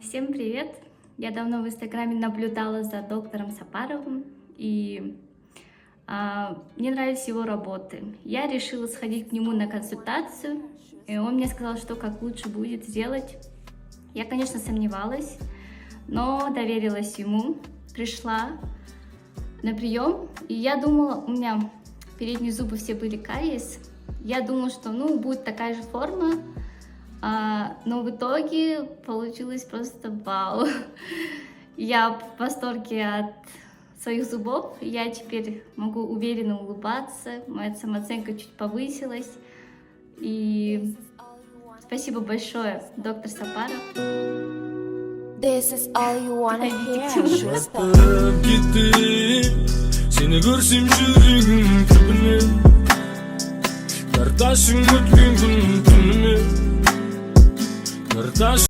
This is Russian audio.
Всем привет! Я давно в Инстаграме наблюдала за доктором Сапаровым, и мне нравились его работы. Я решила сходить к нему на консультацию, и он мне сказал, что как лучше будет сделать. Я, конечно, сомневалась, но доверилась ему, пришла на прием, и я думала, у меня передние зубы все были кариес, я думала, что будет такая же форма, но в итоге получилось просто вау. Я в восторге от своих зубов, я теперь могу уверенно улыбаться, моя самооценка чуть повысилась. И спасибо большое, доктор Сапаров. This is all you wanna hear. Bastarım gitti, seni görsem yüreğim kırpınır. Kardeşim ötken gün tününü, kardeş